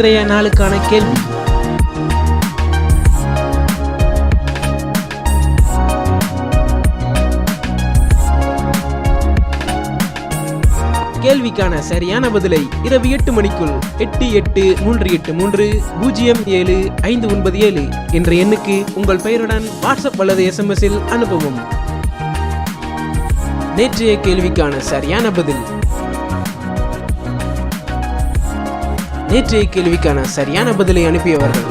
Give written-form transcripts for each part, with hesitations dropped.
இன்றைய நாளுக்கான கேள்வி. கேள்விக்கான சரியான பதிலை இரவு 8 மணிக்குள் 8838300757 என்ற எண்ணுக்கு உங்கள் பெயருடன் வாட்ஸ்அப் அல்லது SMS-இல் அனுப்பவும். நேற்றைய கேள்விக்கான சரியான பதில். நேற்றைய கேள்விக்கான சரியான பதிலை அனுப்பியவர்கள்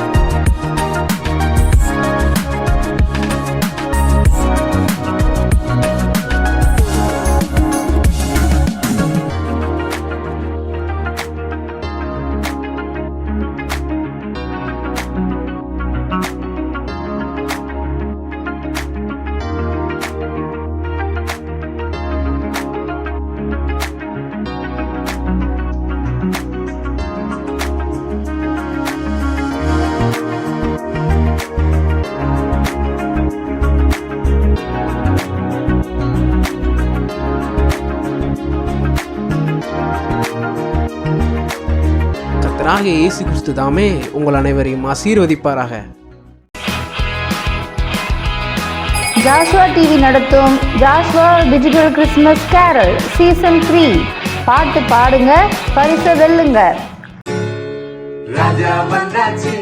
கர்த்தராகிய இயேசு கிறிஸ்து தாமே உங்கள் அனைவரையும் ஆசீர்வதிப்பாராக. ஜாஷ்வா டிவி நடத்தும் Joshua digital Christmas carol season 3 பாட்டு பாடுங்க, பரிசு வெல்லுங்க. ராஜா வந்தாச்சு,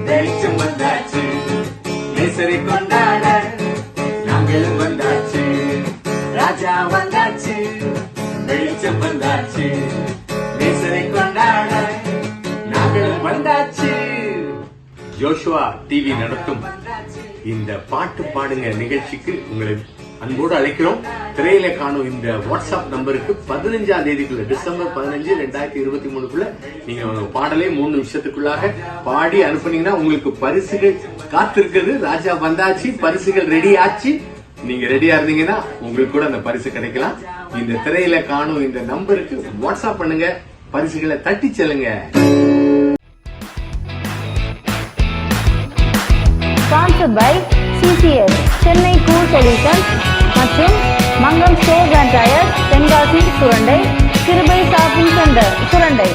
வெளிச்சம் வந்தாச்சு, நேசரை கொண்டாட நாங்களும் வந்தாச்சு. ராஜா வந்தாச்சு, வெளிச்சம் வந்தாச்சு, நேசரை கொண்டாட நாங்களும் வந்தாச்சு. ஜோஷுவா டிவி நடத்தும் இந்த பாட்டு பாடுங்க நிகழ்ச்சிக்கு உங்களை அன்போடு அழைக்கிறோம். திரையில காணும் இந்த வாட்ஸ்அப் நம்பருக்கு 15ஆம் தேதிக்குள்ள, டிசம்பர் 15, 2023 நீங்க பாடலே 3 நிமிஷத்துக்குள்ளாக பாடி அனுப்புனீங்கன்னா உங்களுக்கு பரிசுகள் காத்திருக்கிறது. ராஜா வந்தாச்சு, பரிசுகள் ரெடி ஆச்சு. நீங்க ரெடியா இருந்தீங்கன்னா உங்களுக்கு கூட அந்த பரிசு கிடைக்கலாம். இந்த திரையில காணும் இந்த நம்பருக்கு வாட்ஸ்அப் பண்ணுங்க, பரிசுகளை தட்டி செல்லுங்க. Sponsored by CCS Chennai cool solutions மற்றும் Mangam stores and tyres, Tenkasi Surandai, Kirubai shopping centre Surandai.